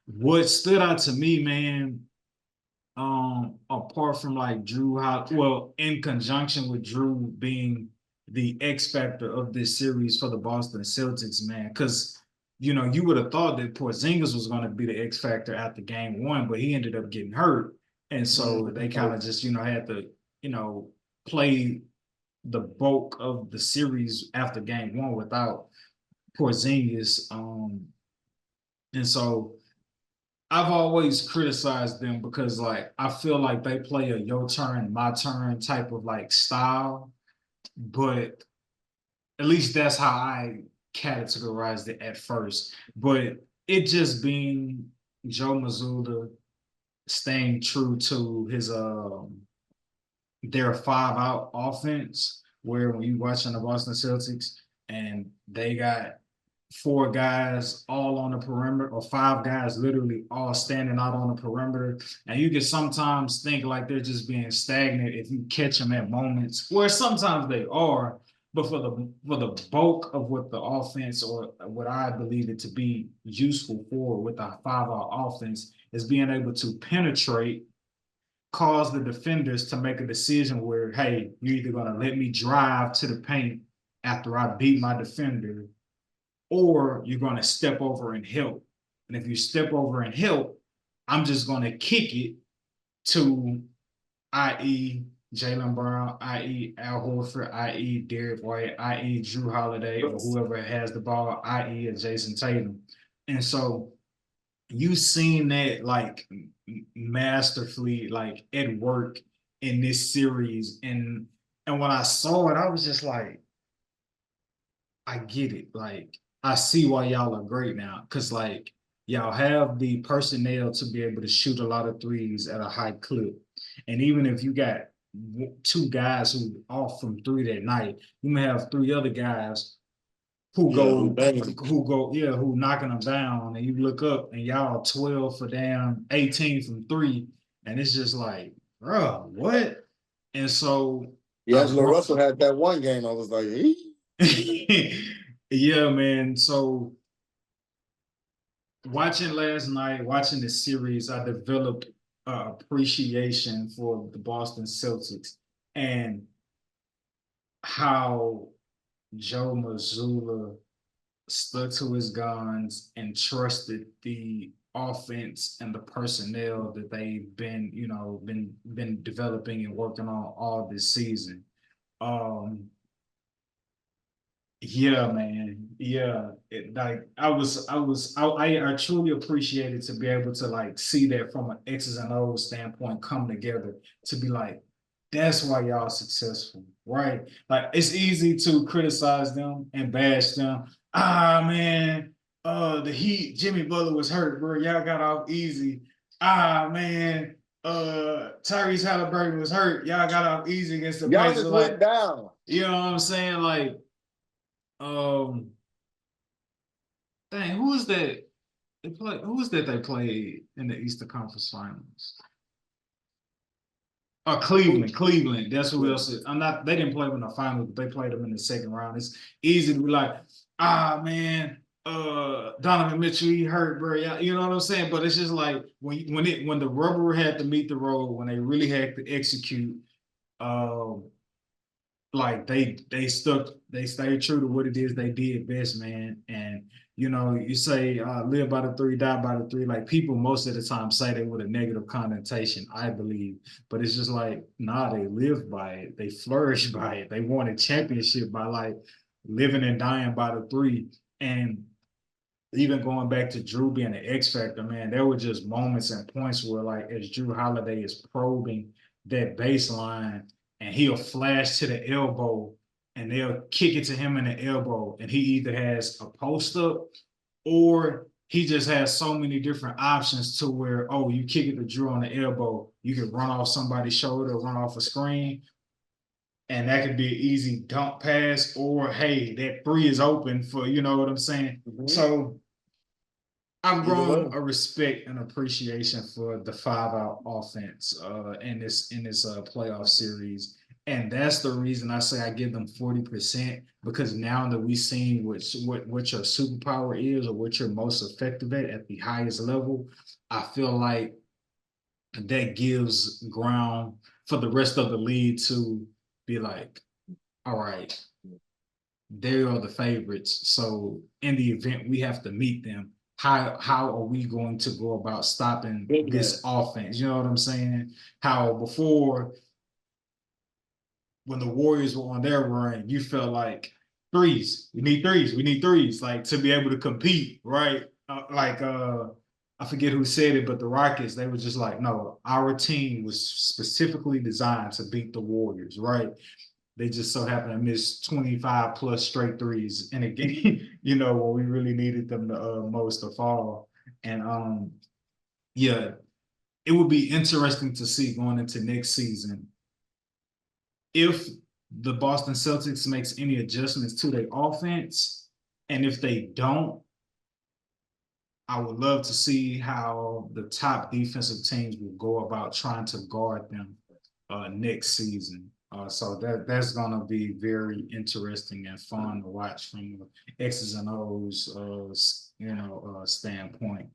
What stood out to me, man, apart from like well, in conjunction with Drew being the X factor of this series for the Boston Celtics, man, because you would have thought that Porzingis was going to be the X factor after game one, but he ended up getting hurt, and so they kind of just had to play the bulk of the series after game one without Porzingis, and so I've always criticized them because like I feel like they play a your turn, my turn type of like style, but at least that's how I categorized it at first. But it just being Joe Mazzulla staying true to his their 5 out offense, where when you watching the Boston Celtics and they got 4 guys all on the perimeter, or 5 guys literally all standing out on the perimeter. And you can sometimes think like they're just being stagnant if you catch them at moments where sometimes they are. But for the bulk of what the offense, or what I believe it to be useful for with the 5 out offense, is being able to penetrate, cause the defenders to make a decision where, hey, you're either going to let me drive to the paint after I beat my defender, or you're going to step over and help. And if you step over and help, I'm just going to kick it to, i.e., Jaylen Brown, i.e., Al Horford, i.e., Derek White, i.e., Drew Holiday, or whoever has the ball, i.e., Jason Tatum. And so you've seen that like masterfully like at work in this series. And when I saw it, I was just like, I get it. Like, I see why y'all are great now. Cause like y'all have the personnel to be able to shoot a lot of threes at a high clip. And even if you got 2 guys who off from three that night, you may have 3 other guys Yeah, who banging? who knocking them down, and you look up and y'all 12 for damn 18 from three, and it's just like, bro, what? And so I've D'Angelo grown. Russell had that one game. I was like, he. Yeah, man. So watching last night, watching the series, I developed appreciation for the Boston Celtics and how Joe Mazzulla stuck to his guns and trusted the offense and the personnel that they've been developing and working on all this season. Um, yeah, man. Yeah. Like I truly appreciated to be able to like see that from an X's and O's standpoint come together to be like, that's why y'all successful, right? Like it's easy to criticize them and bash them. Ah man, the Heat, Jimmy Butler was hurt, bro. Y'all got off easy. Ah man, Tyrese Halliburton was hurt. Y'all got off easy against the Pacers. Giannis went Like, down. you know what I'm saying? Like, um, dang, who is that? Who is that they played in the Eastern Conference Finals? Oh, Cleveland, Cleveland. That's who else. I'm not. They didn't play them in the finals, but they played them in the second round. It's easy to be like, ah, man, Donovan Mitchell, he hurt, bro. Yeah, you know what I'm saying? But it's just like when the rubber had to meet the road, when they really had to execute, um, like they stayed true to what it is they did best, man. And you say live by the three, die by the three. Like people most of the time say they with a negative connotation, I believe. But it's just like, nah, they live by it, they flourish by it, they won a championship by like living and dying by the three. And even going back to Drew being an X factor, man, there were just moments and points where, like, as Drew Holiday is probing that baseline, and he'll flash to the elbow, and they'll kick it to him in the elbow, and he either has a post up, or he just has so many different options to where, oh, you kick it to Drew on the elbow, you can run off somebody's shoulder, run off a screen, and that could be an easy dump pass, or hey, that three is open for, you know what I'm saying? Mm-hmm. So I've Either grown way. a respect and appreciation for the 5 out offense in this playoff series. And that's the reason I say I give them 40%, because now that we've seen what your superpower is or what you're most effective at the highest level, I feel like that gives ground for the rest of the league to be like, all right, they are the favorites. So in the event we have to meet them, how are we going to go about stopping this offense? You know what I'm saying? How before, when the Warriors were on their run, you felt like threes. We need threes. We need threes, like to be able to compete, right? I forget who said it, but the Rockets, they were just like, no, our team was specifically designed to beat the Warriors, right? They just so happened to miss 25 plus straight threes in a game, when we really needed them the most of all. And yeah, it would be interesting to see going into next season if the Boston Celtics makes any adjustments to their offense, and if they don't, I would love to see how the top defensive teams will go about trying to guard them next season. So that's gonna be very interesting and fun to watch from the X's and O's standpoint.